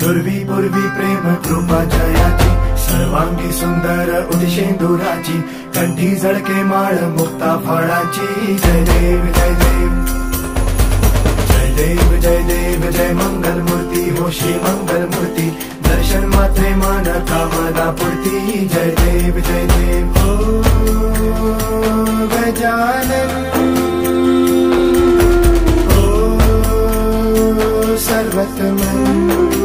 दुर्वी पूर्वी प्रेम कृपा जयाची, सर्वांगी सुंदर उदिशेंदुराची, कंठी झळके माळ मुक्ता फळाची। जय देव जय देव जय देव जय देव जय मंगल मूर्ती हो श्री मंगल मूर्ती, दर्शन मात्रे मान कामना पूर्ती। जय देव जय देव ओ गजानन ओ सर्वतमन।